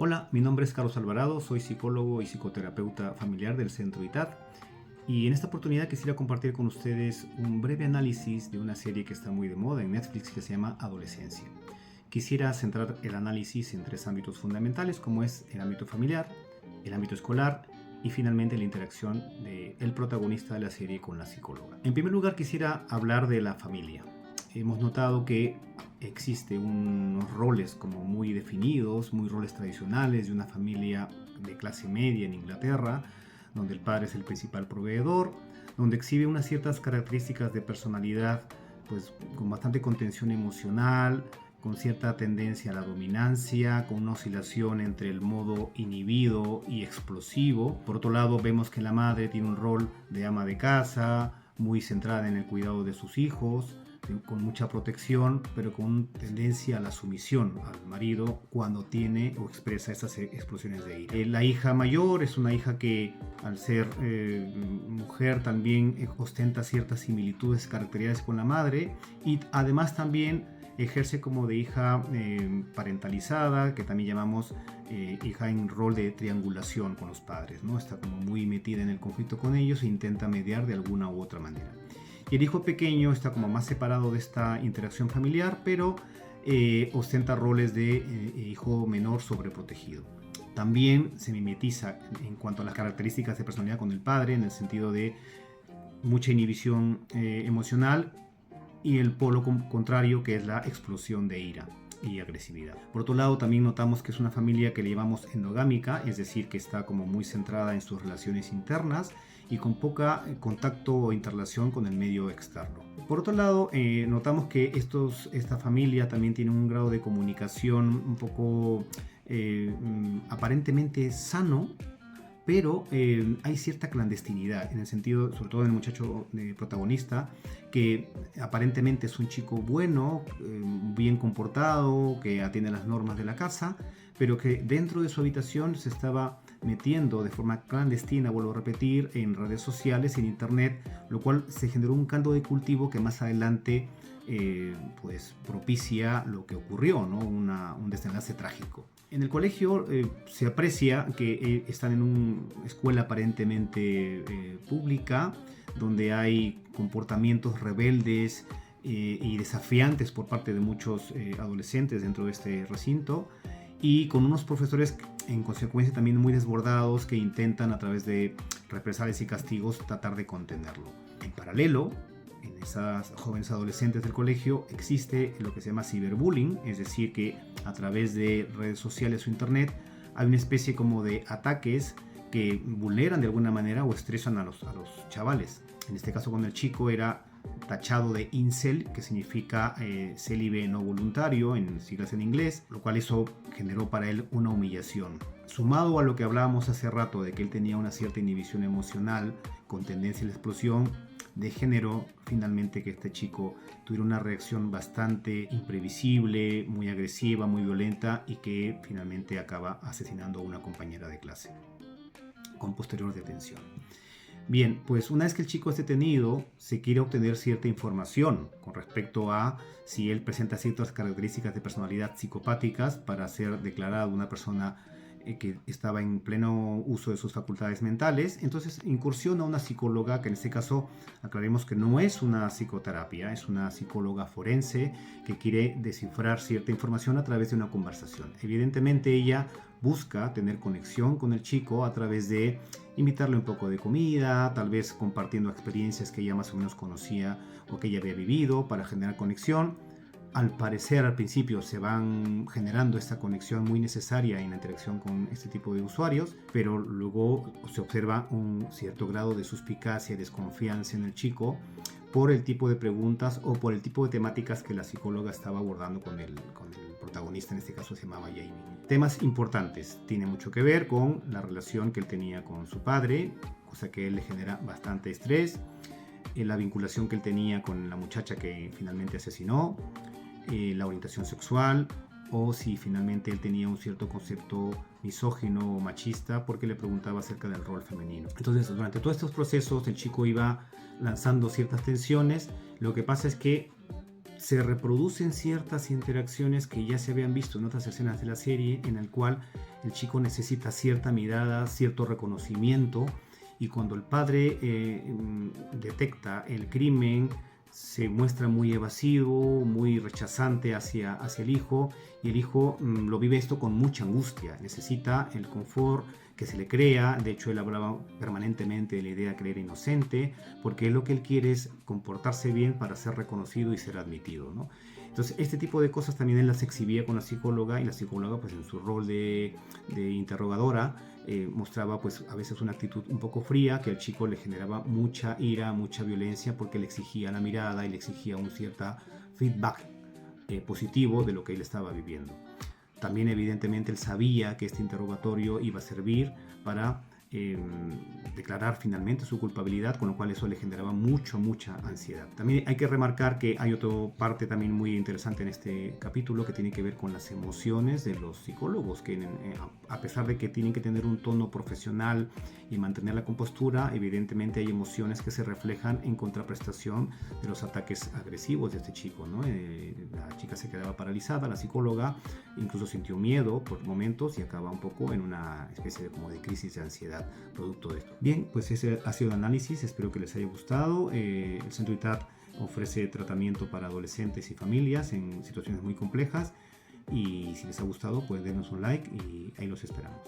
Hola, mi nombre es Carlos Alvarado, soy psicólogo y psicoterapeuta familiar del Centro ITAD y en esta oportunidad quisiera compartir con ustedes un breve análisis de una serie que está muy de moda en Netflix que se llama Adolescencia. Quisiera centrar el análisis en tres ámbitos fundamentales como es el ámbito familiar, el ámbito escolar y finalmente la interacción del protagonista de la serie con la psicóloga. En primer lugar quisiera hablar de la familia. Hemos notado que existe unos roles como muy definidos, muy roles tradicionales de una familia de clase media en Inglaterra, donde el padre es el principal proveedor, donde exhibe unas ciertas características de personalidad, pues con bastante contención emocional, con cierta tendencia a la dominancia, con una oscilación entre el modo inhibido y explosivo. Por otro lado, vemos que la madre tiene un rol de ama de casa, muy centrada en el cuidado de sus hijos, con mucha protección, pero con tendencia a la sumisión al marido cuando tiene o expresa esas explosiones de ira. La hija mayor es una hija que al ser mujer también ostenta ciertas similitudes, características con la madre y además también ejerce como de hija parentalizada, que también llamamos hija en rol de triangulación con los padres, ¿no? Está como muy metida en el conflicto con ellos e intenta mediar de alguna u otra manera. Y el hijo pequeño está como más separado de esta interacción familiar, pero ostenta roles de hijo menor sobreprotegido. También se mimetiza en cuanto a las características de personalidad con el padre, en el sentido de mucha inhibición emocional y el polo contrario, que es la explosión de ira y agresividad. Por otro lado, también notamos que es una familia que le llamamos endogámica, es decir, que está como muy centrada en sus relaciones internas y con poca contacto o interrelación con el medio externo. Por otro lado, notamos que esta familia también tiene un grado de comunicación un poco aparentemente sano, pero hay cierta clandestinidad, en el sentido, sobre todo en el muchacho protagonista, que aparentemente es un chico bueno, bien comportado, que atiende las normas de la casa, pero que dentro de su habitación se estaba metiendo de forma clandestina, vuelvo a repetir, en redes sociales, en internet, lo cual se generó un caldo de cultivo que más adelante pues propicia lo que ocurrió, ¿no? Un desenlace trágico. En el colegio se aprecia que están en una escuela aparentemente pública, donde hay comportamientos rebeldes y desafiantes por parte de muchos adolescentes dentro de este recinto, y con unos profesores en consecuencia también muy desbordados que intentan a través de represalias y castigos tratar de contenerlo. En paralelo, en esas jóvenes adolescentes del colegio existe lo que se llama ciberbullying, es decir, que a través de redes sociales o internet hay una especie como de ataques que vulneran de alguna manera o estresan a los chavales. En este caso con el chico era tachado de incel, que significa célibe no voluntario en siglas en inglés, lo cual eso generó para él una humillación. Sumado a lo que hablábamos hace rato de que él tenía una cierta inhibición emocional con tendencia a la explosión, de género, finalmente que este chico tuviera una reacción bastante imprevisible, muy agresiva, muy violenta y que finalmente acaba asesinando a una compañera de clase con posterior detención. Bien, pues una vez que el chico es detenido, se quiere obtener cierta información con respecto a si él presenta ciertas características de personalidad psicopáticas para ser declarada una persona que estaba en pleno uso de sus facultades mentales. Entonces incursiona una psicóloga, que en este caso aclaremos que no es una psicoterapia, es una psicóloga forense que quiere descifrar cierta información a través de una conversación. Evidentemente ella busca tener conexión con el chico a través de invitarle un poco de comida, tal vez compartiendo experiencias que ella más o menos conocía o que ella había vivido para generar conexión. Al parecer al principio se van generando esta conexión muy necesaria en la interacción con este tipo de usuarios, pero luego se observa un cierto grado de suspicacia y desconfianza en el chico por el tipo de preguntas o por el tipo de temáticas que la psicóloga estaba abordando con el protagonista, en este caso se llamaba Jamie. Temas importantes, tiene mucho que ver con la relación que él tenía con su padre, cosa que a él le genera bastante estrés, la vinculación que él tenía con la muchacha que finalmente asesinó, la orientación sexual, o si finalmente él tenía un cierto concepto misógino o machista porque le preguntaba acerca del rol femenino. Entonces, durante todos estos procesos el chico iba lanzando ciertas tensiones. Lo que pasa es que se reproducen ciertas interacciones que ya se habían visto en otras escenas de la serie, en el cual el chico necesita cierta mirada, cierto reconocimiento, y cuando el padre detecta el crimen, se muestra muy evasivo, muy rechazante hacia el hijo, y el hijo lo vive esto con mucha angustia, necesita el confort que se le crea. De hecho, él hablaba permanentemente de la idea de que él era inocente, porque lo que él quiere es comportarse bien para ser reconocido y ser admitido, ¿no? Entonces, este tipo de cosas también él las exhibía con la psicóloga, y la psicóloga, pues en su rol de interrogadora, mostraba pues a veces una actitud un poco fría que al chico le generaba mucha ira, mucha violencia, porque le exigía la mirada y le exigía un cierto feedback positivo de lo que él estaba viviendo. También evidentemente él sabía que este interrogatorio iba a servir para declarar finalmente su culpabilidad, con lo cual eso le generaba mucha ansiedad. También hay que remarcar que hay otra parte también muy interesante en este capítulo, que tiene que ver con las emociones de los psicólogos, que a pesar de que tienen que tener un tono profesional y mantener la compostura, evidentemente hay emociones que se reflejan en contraprestación de los ataques agresivos de este chico, ¿no? La chica se quedaba paralizada, la psicóloga incluso sintió miedo por momentos y acaba un poco en una especie de, como de crisis de ansiedad producto de esto. Bien, pues ese ha sido el análisis, espero que les haya gustado. El Centro ITAD ofrece tratamiento para adolescentes y familias en situaciones muy complejas, y si les ha gustado, pues denos un like y ahí los esperamos.